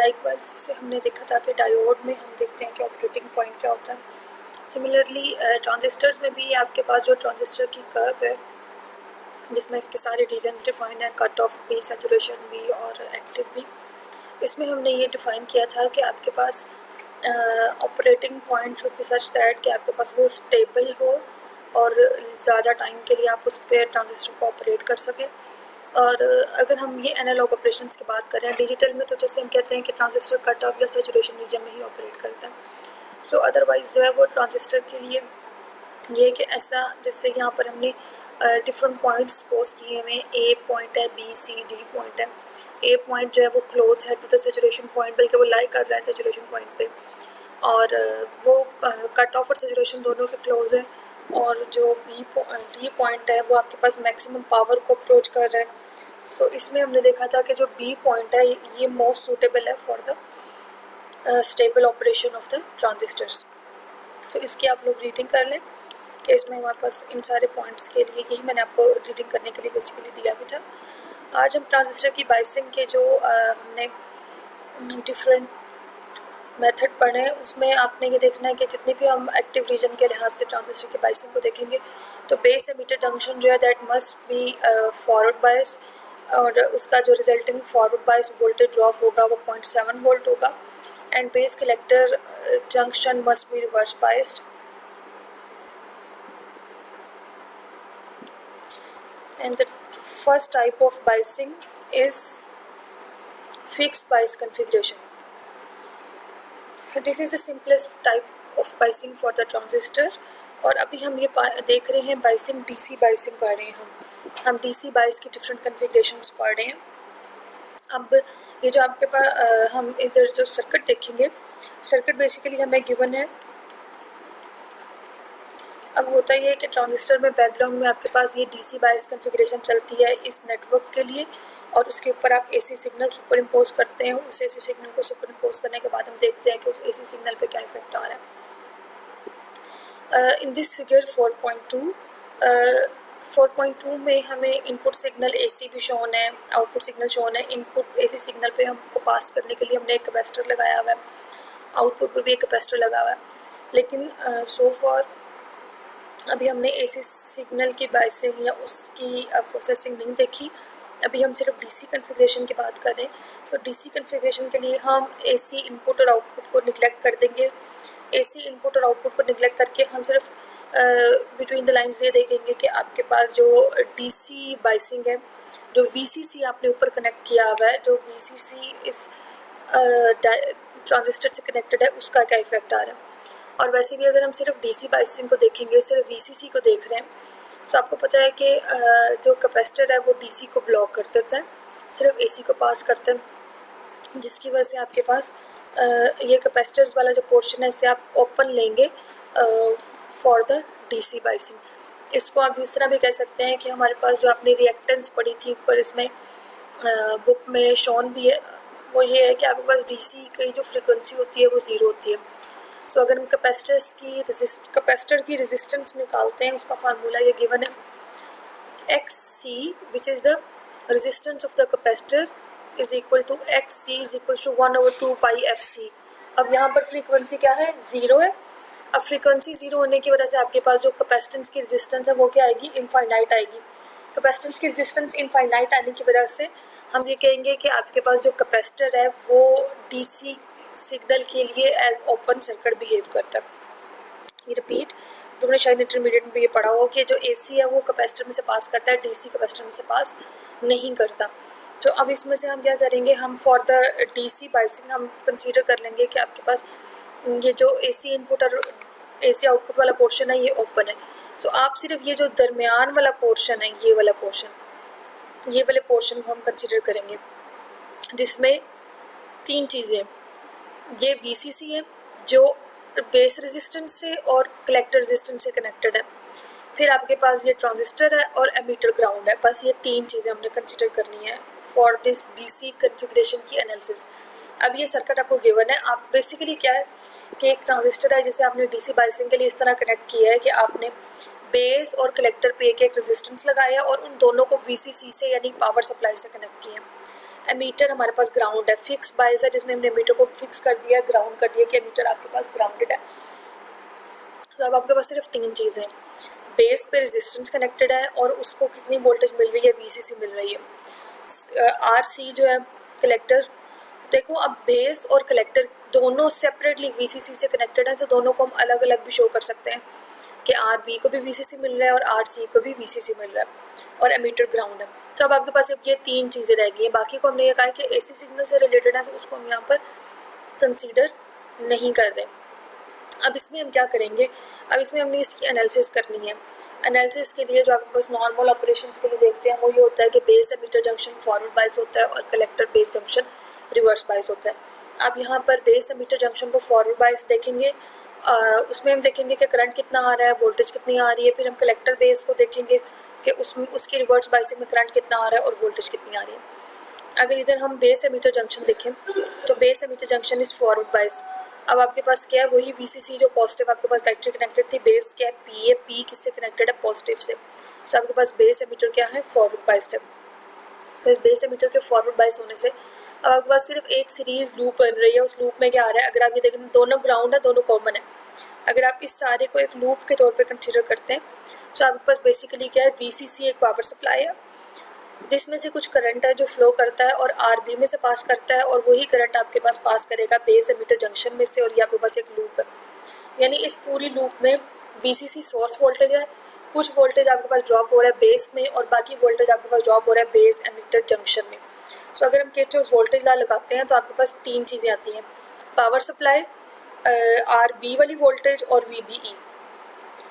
Likewise जैसे हमने देखा था कि डायोड में हम देखते हैं कि ऑपरेटिंग पॉइंट क्या होता है। सिमिलरली ट्रांजिस्टर्स में भी आपके पास जो ट्रांजिस्टर की कर्व है जिसमें इसके सारे रीजन्स डिफाइन है, कट ऑफ भी, सैचुरेशन भी और एक्टिव भी। इसमें हमने ये डिफ़ाइन किया था कि आपके पास operating point should be such that कि आपके पास वो स्टेबल हो और ज़्यादा टाइम के लिए आप उस पर ट्रांजिस्टर को ऑपरेट कर सकें। और अगर हम ये एनालॉग ऑपरेशंस की बात करें डिजिटल में, तो जैसे हम कहते हैं कि ट्रांजिस्टर कट ऑफ या सैचुरेशन रीजन में ही ऑपरेट करता है। सो अदरवाइज़ जो है वो ट्रांजिस्टर के लिए ये कि ऐसा, जैसे यहाँ पर हमने डिफरेंट पॉइंट्स पोज किए हुए, ए पॉइंट है, बी सी डी पॉइंट है। ए पॉइंट जो है वो क्लोज है टू द सैचुरेशन पॉइंट, बल्कि वो लाई कर रहा है सैचुरेशन पॉइंट पे, और वो कट ऑफ और सैचुरेशन दोनों के क्लोज है। और जो डी पॉइंट है वो आपके पास मैक्सिमम पावर को अप्रोच कर रहा है। सो इसमें हमने देखा था कि जो बी पॉइंट है ये मोस्ट सूटेबल है for the stable operation of the transistors. So इसकी आप लोग रीडिंग कर लें कि इसमें हमारे पास इन सारे पॉइंट्स के लिए यही मैंने आपको रीडिंग करने के लिए बेसिकली दिया भी था। आज हम ट्रांजिस्टर की बाइसिंग के जो हमने डिफरेंट मेथड पढ़े हैं उसमें आपने ये देखना है कि जितने भी हम एक्टिव रीजन के लिहाज से ट्रांजिस्टर की बाइसिंग को देखेंगे तो बेस एमिटर जंक्शन जो है that must be forward bias, और उसका जो resulting forward bias voltage drop होगा वो 0.7 वोल्ट होगा। And base collector junction must be reverse biased. And the first type of biasing is fixed bias configuration. This is the simplest type of biasing for the transistor. और अभी हम ये देख रहे हैं बाइसिंग, डीसी बाइसिंग पढ़ रहे हैं हम डीसी बाइस की डिफरेंट कन्फिग्रेशंस पढ़ रहे हैं। अब ये जो आपके पास हम इधर जो सर्किट देखेंगे, सर्किट बेसिकली हमें गिवन है। अब होता ये है कि ट्रांजिस्टर में बैकग्राउंड में आपके पास ये डीसी बायस कॉन्फ़िगरेशन चलती है इस नेटवर्क के लिए, और उसके ऊपर आप एसी सिग्नल सुपर इम्पोज करते हैं। उस एसी सिग्नल को सुपर इम्पोज करने के बाद हम देखते हैं कि उस एसी सिग्नल पे क्या इफेक्ट आ रहा है। इन दिस फिगर 4.2 में हमें इनपुट सिग्नल एसी भी शोन है, आउटपुट सिग्नल शोन है। इनपुट एसी सिग्नल पे हमको पास करने के लिए हमने एक कैपेसिटर लगाया हुआ है, आउटपुट पे भी एक कैपेसिटर लगा हुआ है। लेकिन सो फॉर अभी हमने एसी सिग्नल की बाइसिंग या उसकी प्रोसेसिंग नहीं देखी। अभी हम सिर्फ डीसी कॉन्फ़िगरेशन की बात करें। सो डीसी कॉन्फ़िगरेशन के लिए हम एसी इनपुट और आउटपुट को निगलेक्ट कर देंगे। एसी इनपुट और आउटपुट को निगलेक्ट करके हम सिर्फ बिटवीन द लाइन्स ये देखेंगे कि आपके पास जो डीसी बाइसिंग है, जो वीसीसी आपने ऊपर कनेक्ट किया हुआ है, जो वीसीसी इस ट्रांजिस्टर से कनेक्टेड है, उसका क्या इफेक्ट आ रहा है। और वैसे भी अगर हम सिर्फ डीसी बाइसिंग को देखेंगे, सिर्फ वीसीसी को देख रहे हैं, सो आपको पता है कि जो कैपेसिटर है वो डीसी को ब्लॉक कर देता है, सिर्फ एसी को पास करता है, जिसकी वजह से आपके पास ये कैपेसिटर्स वाला जो पोर्शन है इसे आप ओपन लेंगे फॉर द डीसी बाइसिंग। इसको आप इस तरह भी कह सकते हैं कि हमारे पास जो आपने रिएक्टेंस पढ़ी थी ऊपर इसमें बुक में शॉन भी है, वो ये है कि आपके पास डीसी की जो फ्रिक्वेंसी होती है वो ज़ीरो होती है। सो अगर हम कैपेसिटर की रेजिस्टेंस निकालते हैं, उसका फार्मूला ये गिवन है, X C which is the resistance of the capacitor is equal to X C is equal to 1/2 pi F C. अब यहाँ पर फ्रीक्वेंसी क्या है, ज़ीरो है। अब फ्रीक्वेंसी ज़ीरो होने की वजह से आपके पास जो कैपेसिटेंस की रेजिस्टेंस है वो क्या आएगी, इनफाइनाइट आएगी। कैपेसिटेंस की रेजिस्टेंस इनफाइनाइट आने की वजह से हम ये कहेंगे कि आपके पास जो कैपेसिटर है वो डीसी सिग्नल के लिए एज ओपन सर्किट बिहेव करता है। ये रिपीट, तुमने शायद इंटरमीडिएट में ये पढ़ा हो कि जो एसी है वो कैपेसिटर में से पास करता है, डीसी कैपेसिटर में से पास नहीं करता। तो अब इसमें से हम क्या करेंगे, हम फॉर द डीसी बाइसिंग हम कंसीडर कर लेंगे कि आपके पास ये जो एसी इनपुट और एसी आउटपुट वाला पोर्शन है ये ओपन है। सो आप सिर्फ ये जो दरमियान वाला पोर्शन है, ये वाला पोर्शन, ये वाले पोर्शन को हम कंसीडर करेंगे, जिसमें तीन चीज़ें, ये वीसीसी है जो बेस रेजिस्टेंस से और कलेक्टर रेजिस्टेंस से कनेक्टेड है, फिर आपके पास ये ट्रांजिस्टर है और एमीटर ग्राउंड है। बस ये तीन चीज़ें हमने कंसीडर करनी है फॉर दिस डीसी कॉन्फ़िगरेशन की एनालिसिस। अब ये सर्किट आपको गिवन है। आप बेसिकली क्या है कि एक ट्रांजिस्टर है जिसे आपने डीसी बाइसिंग के लिए इस तरह कनेक्ट किया है कि आपने बेस और कलेक्टर पे एक एक रेजिस्टेंस लगाया और उन दोनों को वीसीसी से यानी पावर सप्लाई से कनेक्ट किया। एमीटर हमारे पास ग्राउंड है, फिक्स बायस है जिसमें हमने एमीटर को फिक्स कर दिया, ग्राउंड कर दिया कि एमीटर आपके पास ग्राउंडेड है। तो अब आपके पास सिर्फ तीन चीज़ें हैं, बेस पे रेजिस्टेंस कनेक्टेड है और उसको कितनी वोल्टेज मिल रही है, वीसीसी मिल रही है। आरसी जो है कलेक्टर, देखो अब बेस और कलेक्टर दोनों सेपरेटली वीसीसी से कनेक्टेड है, तो दोनों को हम अलग अलग भी शो कर सकते हैं कि आर बी को भी वीसीसी मिल रहा है और आर सी को भी वीसीसी मिल रहा है और एमीटर ग्राउंड है। तो अब आपके पास अब ये तीन चीज़ें रह गई हैं, बाकी को हमने ये कहा कि एसी सिग्नल से रिलेटेड है तो उसको हम यहाँ पर कंसीडर नहीं कर रहे। अब इसमें हम क्या करेंगे, अब इसमें हमने इसकी एनालिसिस करनी है। एनालिसिस के लिए जो आपके पास नॉर्मल ऑपरेशंस के लिए देखते हैं वो ये होता है कि base emitter junction forward bias होता है और collector base junction reverse bias होता है। अब यहाँ पर बेस एमीटर जंक्शन को फॉरवर्ड बायस देखेंगे, उसमें हम देखेंगे कि करंट कितना आ रहा है, वोल्टेज कितनी आ रही है। फिर हम कलेक्टर बेस को देखेंगे कि उसमें उसकी रिवर्स बायसिंग में करंट कितना आ रहा है और वोल्टेज कितनी आ रही है। अगर इधर हम बेस एमीटर जंक्शन देखें तो base emitter junction is forward bias. अब आपके पास क्या है, वही वीसीसी जो पॉजिटिव आपके पास बैटरी कनेक्टेड थी, बेस क्या है पी है, पी किससे कनेक्टेड है, पॉजिटिव से। तो आपके पास बेस एमीटर क्या है, फॉरवर्ड बायस्ड है। तो इस बेस एमीटर के फॉरवर्ड बायस होने से अब आपके पास सिर्फ एक सीरीज लूप बन रही है। उस लूप में क्या आ रहा है, अगर आप ये देखें दोनों ग्राउंड है, दोनों कॉमन है। अगर आप इस सारे को एक लूप के तौर पे कंसीडर करते हैं तो आपके पास बेसिकली क्या है, वीसीसी एक पावर सप्लाई है जिसमें से कुछ करंट है जो फ्लो करता है और आरबी में से पास करता है और वही करंट आपके पास पास करेगा बेस एमीटर जंक्शन में से, और ये आपके पास एक लूप है। यानी इस पूरी लूप में वीसीसी सोर्स वोल्टेज है, कुछ वोल्टेज आपके पास ड्रॉप हो रहा है बेस में और बाकी वोल्टेज आपके पास ड्रॉप हो रहा है बेस एमीटर जंक्शन में। सो अगर हम किरचॉफ वोल्टेज लॉ लगाते हैं तो आपके पास तीन चीज़ें आती हैं, पावर सप्लाई, आरबी वाली वोल्टेज और वीबीई।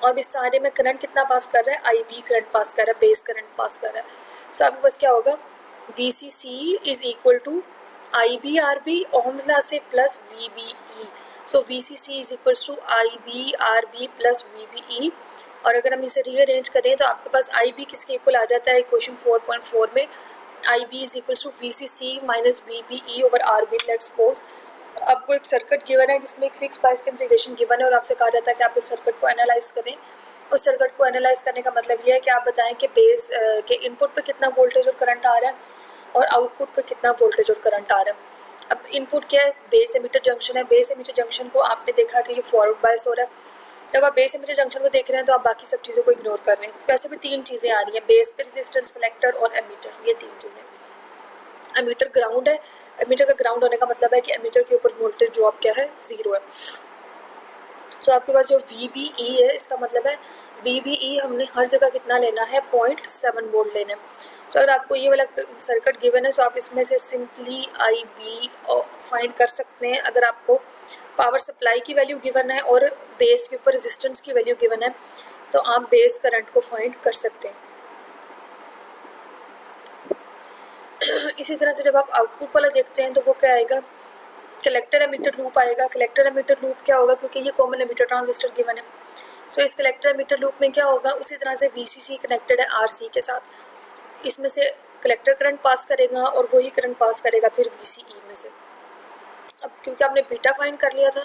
और इस सारे में करंट कितना पास कर रहा है, आईबी करंट पास कर रहा है, बेस करंट पास कर रहा है। सो आपके पास क्या होगा, VCC is equal to IB RB Ohm's law से plus VBE. So VCC is equal to IB RB plus VBE. और अगर हम इसे रीअरेंज करें तो आपके पास आईबी किसके इक्वल आ जाता है, क्वेश्चन 4.4 में IB is equal to VCC minus VBE over RB। Let's suppose आपको एक सर्किट गिवन है जिसमें एक फिक्स बायस कॉन्फ़िगरेशन गिवन है और आपसे कहा जाता है कि आप उस सर्किट को एनालाइज करें। उस सर्किट को एनालाइज करने का मतलब ये है कि आप बताएं कि बेस के इनपुट पे कितना वोल्टेज और करंट आ रहा है और आउटपुट पे कितना वोल्टेज और करंट आ रहा है। अब इनपुट क्या है, बेस एमीटर जंक्शन है। बेस एमीटर जंक्शन को आपने देखा कि ये फॉरवर्ड बायस हो रहा है। जब आप बेस एमीटर जंक्शन को देख रहे हैं तो आप बाकी सब चीज़ों को इग्नोर कर रहे हैं। वैसे भी तीन चीज़ें आ रही हैं, बेस पे रेजिस्टेंस, कलेक्टर और एमीटर, ये तीन चीज़ें। एमीटर ग्राउंड है, एमीटर का ग्राउंड होने का मतलब है कि एमीटर के ऊपर वोल्टेज ड्रॉप क्या है, जीरो है। तो आपके पास जो VBE है इसका मतलब है VBE हमने हर जगह कितना लेना है, 0.7 वोल्ट लेना है। तो अगर आपको ये वाला सर्किट गिवन है तो आप इसमें से सिंपली IB फाइंड कर सकते हैं। अगर आपको पावर सप्लाई की वैल्यू गिवन है और बेस के ऊपर रेजिस्टेंस की वैल्यू गिवन है तो आप बेस करंट को फाइंड कर सकते हैं। इसी तरह से जब आप आउटपुट वाला देखते हैं तो वो क्या आएगा, कलेक्टर एमीटर लूप आएगा। कलेक्टर एमीटर लूप क्या होगा, क्योंकि ये कॉमन एमीटर ट्रांजिस्टर गिवन है। सो इस कलेक्टर एमीटर लूप में क्या होगा, उसी तरह से VCC कनेक्टेड है RC के साथ। इसमें से कलेक्टर करंट पास करेगा और वही करंट पास करेगा फिर VCE में से। अब क्योंकि आपने बीटा फाइंड कर लिया था,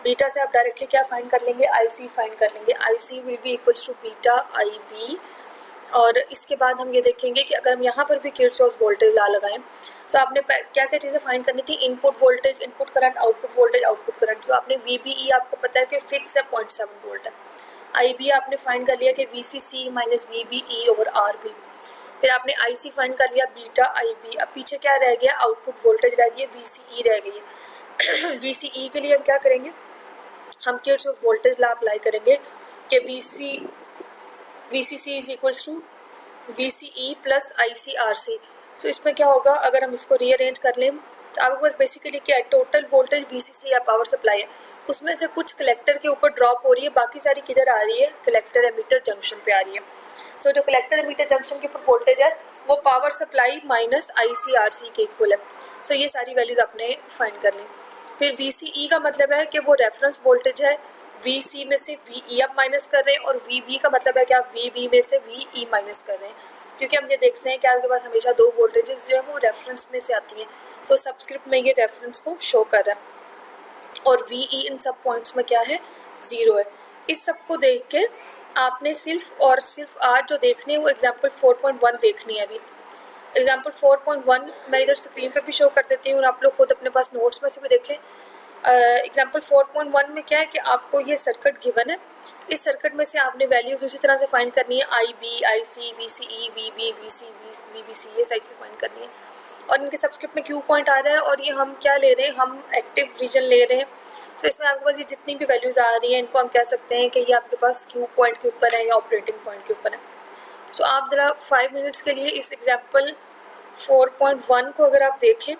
बीटा से आप डायरेक्टली क्या फाइंड कर लेंगे, IC फाइंड कर लेंगे। IC will be equals to beta IB। और इसके बाद हम ये देखेंगे कि अगर हम यहाँ पर भी किरचॉफ वोल्टेज लॉ लगाएं तो आपने क्या क्या चीज़ें फाइंड करनी थी, input voltage, input current, output voltage, output current. तो आपने VBE आपको पता है कि फिक्स है 0.7 वोल्ट है। IB आपने फाइंड कर लिया कि VCC minus VBE over RB। फिर आपने IC फाइंड कर लिया बीटा IB। अब पीछे क्या रह गया, आउटपुट वोल्टेज रह गई है, VCE रह गई है। VCE के लिए हम क्या करेंगे, हम किरचॉफ वोल्टेज लॉ अप्लाई करेंगे कि VCC is equals to VCE plus ICRC। So इसमें क्या होगा, अगर हम इसको रीअरेंज कर लें तो आपके पास बेसिकली क्या है, टोटल वोल्टेज VCC या पावर सप्लाई है, उसमें से कुछ कलेक्टर के ऊपर ड्रॉप हो रही है, बाकी सारी किधर आ रही है, कलेक्टर एमीटर जंक्शन पे आ रही है। सो जो कलेक्टर एमीटर जंक्शन के ऊपर वोल्टेज है वो पावर सप्लाई माइनस ICRC के इक्वल है। सो ये सारी वैल्यूज आपने फाइंड कर ली। फिर VCE का मतलब है कि वो रेफरेंस वोल्टेज है, VC में से VE आप माइनस कर रहे हैं, और VB का मतलब है कि आप VB में से VE माइनस कर रहे हैं, क्योंकि हम ये देखते हैं कि आपके पास हमेशा दो वोल्टेजेस जो है वो रेफरेंस में से आती हैं। सो सबस्क्रिप्ट में ये रेफरेंस को शो कर रहा है और VE इन सब पॉइंट्स में क्या है, जीरो है। इस सब को देख के आपने सिर्फ और सिर्फ आज जो देखनी है वो एग्जाम्पल 4.1 देखनी है। अभी एग्जाम्पल 4.1 मैं इधर स्क्रीन पे भी शो कर देती हूँ और आप लोग खुद अपने पास नोट्स में से भी देखें। एग्जाम्पल 4.1 में क्या है कि आपको ये सर्किट गिवन है, इस सर्किट में से आपने वैल्यूज उसी तरह से फाइंड करनी है, I B, I C, V C E, V B, V C, V B C, ये सारी चीज़ फाइंड करनी है। और इनके सबस्क्रिप्ट में क्यू पॉइंट आ रहा है और ये हम क्या ले रहे हैं, हम एक्टिव रीजन ले रहे हैं। तो इसमें आपके पास ये जितनी भी वैल्यूज़ आ रही हैं इनको हम कह सकते हैं कि ये आपके पास क्यू पॉइंट के ऊपर है या ऑपरेटिंग पॉइंट के ऊपर है। सो आप ज़रा 5 मिनट्स के लिए इस एग्जाम्पल 4.1 को अगर आप देखें